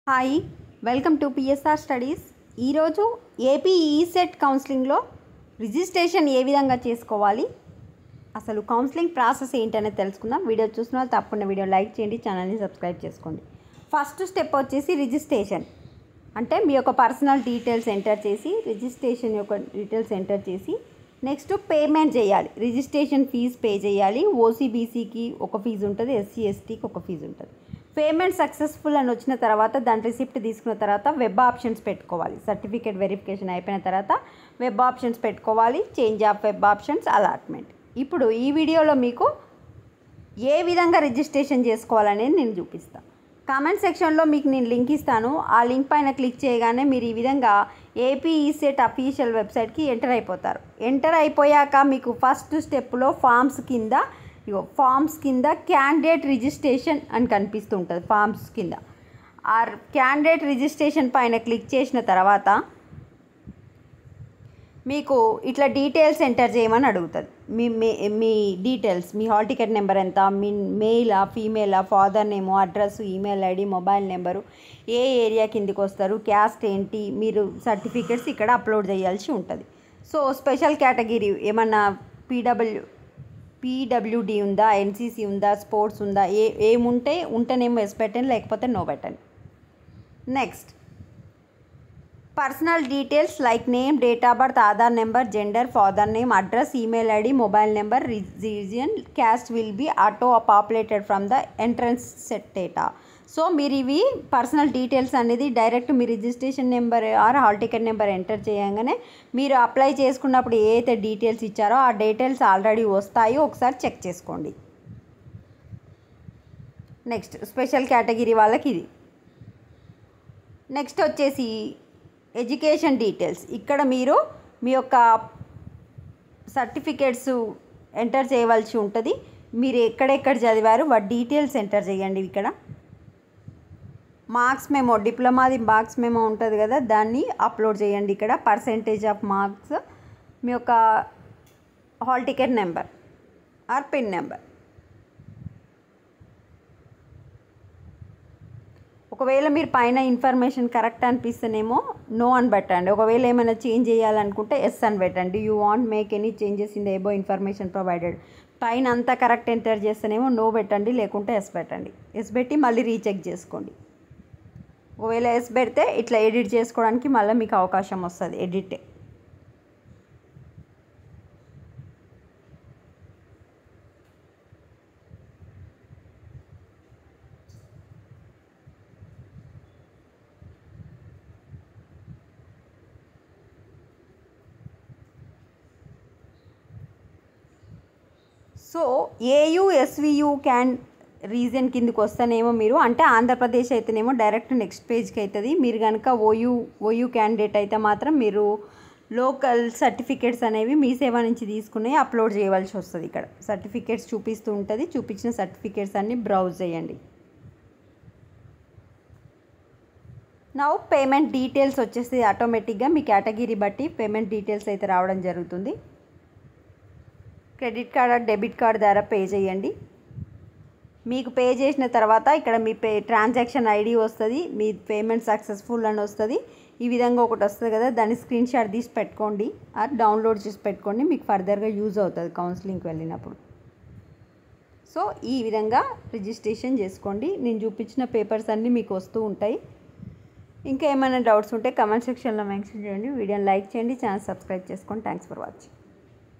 Hi, welcome to PSR studies. ఈరోజు AP ECET కౌన్సిలింగ్లో registration ఏ విధంగా చేసుకోవాలి, అసలు కౌన్సిలింగ్ ప్రాసెస్ ఏంటనేది తెలుసుకుందాం. వీడియో చూసిన వాళ్ళు తప్పకుండా వీడియో లైక్ చేయండి, ఛానల్ని సబ్స్క్రైబ్ చేసుకోండి. ఫస్ట్ స్టెప్ వచ్చేసి రిజిస్ట్రేషన్. అంటే మీ యొక్క పర్సనల్ డీటెయిల్స్ ఎంటర్ చేసి రిజిస్ట్రేషన్ యొక్క డీటెయిల్స్ ఎంటర్ చేసి నెక్స్ట్ పేమెంట్ చేయాలి. రిజిస్ట్రేషన్ ఫీజు పే చేయాలి. ఓసీబీసీకి ఒక ఫీజు ఉంటుంది, ఎస్సీ ఎస్టీకి ఒక ఫీజు ఉంటుంది. పేమెంట్ సక్సెస్ఫుల్ అని వచ్చిన తర్వాత దాని రిసిప్ట్ తీసుకున్న తర్వాత వెబ్ ఆప్షన్స్ పెట్టుకోవాలి. సర్టిఫికేట్ వెరిఫికేషన్ అయిపోయిన తర్వాత వెబ్ ఆప్షన్స్ పెట్టుకోవాలి. Change of web options, allotment. ఇప్పుడు ఈ వీడియోలో మీకు ఏ విధంగా రిజిస్ట్రేషన్ చేసుకోవాలనేది నేను చూపిస్తాను. కామెంట్ సెక్షన్లో మీకు నేను లింక్ ఇస్తాను. ఆ లింక్ పైన క్లిక్ చేయగానే మీరు ఈ విధంగా ఏపీ ఈసెట్ అఫీషియల్ వెబ్సైట్కి ఎంటర్ అయిపోతారు. ఎంటర్ అయిపోయాక మీకు ఫస్ట్ స్టెప్లో ఫామ్స్ కింద క్యాండిడేట్ రిజిస్ట్రేషన్ అని కనిపిస్తూ ఉంటుంది. ఫామ్స్ కింద ఆ క్యాండిడేట్ రిజిస్ట్రేషన్ పైన క్లిక్ చేసిన తర్వాత మీకు ఇట్లా డీటెయిల్స్ ఎంటర్ చేయమని అడుగుతుంది. మీ డీటెయిల్స్, మీ హాల్ టికెట్ నెంబర్ ఎంత, మీ మెయిలా ఫీమేలా, father name, address, email ID, mobile number, ఏ ఏరియా కిందికి వస్తారు, క్యాస్ట్ ఏంటి, మీరు సర్టిఫికేట్స్ ఇక్కడ అప్లోడ్ చేయాల్సి ఉంటుంది. సో స్పెషల్ కేటగిరీ ఏమన్నా పీడబ్ల్యూడి ఉందా, ఎన్సీసీ ఉందా, స్పోర్ట్స్ ఉందా, ఉంటేనేమో ఎస్ పెట్టండి, లేకపోతే నో పెట్టండి. Next personal details like name, date of birth, Aadhaar number, gender, father name, address, email ID, mobile number, region, caste will be auto populated from the entrance set data. So మీరు ఇవి personal details అనేది direct మీ registration number or hall ticket number enter చేయగానే మీరు apply చేసుకున్నప్పుడు ఏ అయితే details ఇచ్చారో ఆ డీటెయిల్స్ ఆల్రెడీ వస్తాయో ఒకసారి చెక్ చేసుకోండి. నెక్స్ట్ స్పెషల్ కేటగిరీ వాళ్ళకి ఇది. నెక్స్ట్ వచ్చేసి ఎడ్యుకేషన్ డీటెయిల్స్. ఇక్కడ మీరు మీ యొక్క సర్టిఫికేట్స్ ఎంటర్ చేయవలసి ఉంటుంది. మీరు ఎక్కడెక్కడ చదివారు వాటి డీటెయిల్స్ ఎంటర్ చేయండి. ఇక్కడ మార్క్స్ మెమో, డిప్లొమాది మార్క్స్ మెమో ఉంటుంది కదా, దాన్ని అప్లోడ్ చేయండి. ఇక్కడ పర్సెంటేజ్ ఆఫ్ మార్క్స్, మీ యొక్క hall ticket number are pin number. ఒకవేళ మీరు పైన ఇన్ఫర్మేషన్ కరెక్ట్ అనిపిస్తేనేమో నో అని పెట్టండి. ఒకవేళ ఏమైనా చేంజ్ చేయాలనుకుంటే ఎస్ అని పెట్టండి. You want make any changes in the above information provided. పైన అంతా కరెక్ట్ ఎంటర్ చేస్తేనేమో నో పెట్టండి, లేకుంటే ఎస్ పెట్టండి. ఎస్ పెట్టి మళ్ళీ రీచెక్ చేసుకోండి. ఒకవేళ ఎస్ పెడితే ఇట్లా ఎడిట్ చేసుకోవడానికి మళ్ళీ మీకు అవకాశం వస్తుంది, edit. So AU SVU reason కిందకి వస్తేనేమో మీరు, అంటే ఆంధ్రప్రదేశ్ అయితేనేమో డైరెక్ట్ నెక్స్ట్ పేజ్కి అవుతుంది. మీరు కనుక ఓయూ క్యాండిడేట్ అయితే మాత్రం మీరు లోకల్ సర్టిఫికేట్స్ అనేవి మీ సేవ నుంచి తీసుకుని అప్లోడ్ చేయవలసి వస్తుంది. ఇక్కడ సర్టిఫికేట్స్ చూపిస్తూ ఉంటుంది. చూపించిన సర్టిఫికేట్స్ అన్నీ బ్రౌజ్ చేయండి. నౌ పేమెంట్ డీటెయిల్స్ వచ్చేసి ఆటోమేటిక్గా మీ కేటగిరీ బట్టి పేమెంట్ డీటెయిల్స్ అయితే రావడం జరుగుతుంది. క్రెడిట్ కార్డ్, డెబిట్ కార్డ్ ద్వారా పే చేయండి. మీకు పే చేసిన తర్వాత ఇక్కడ మీ ట్రాన్సాక్షన్ ఐడి వస్తుంది, మీ పేమెంట్ సక్సెస్ఫుల్ అని వస్తుంది. ఈ విధంగా ఒకటి వస్తుంది కదా, దాన్ని స్క్రీన్ షాట్ తీసి పెట్టుకోండి ఆర్ డౌన్లోడ్ చేసి పెట్టుకోండి. మీకు ఫర్దర్గా యూజ్ అవుతుంది కౌన్సిలింగ్కి వెళ్ళినప్పుడు. సో ఈ విధంగా రిజిస్ట్రేషన్ చేసుకోండి. నేను చూపించిన పేపర్స్ అన్నీ మీకు వస్తూ ఉంటాయి. ఇంకా ఏమైనా డౌట్స్ ఉంటే కమెంట్ సెక్షన్లో మెన్షన్ చేయండి. వీడియోని లైక్ చేయండి, ఛానల్ సబ్స్క్రైబ్ చేసుకోండి. Thanks for watching.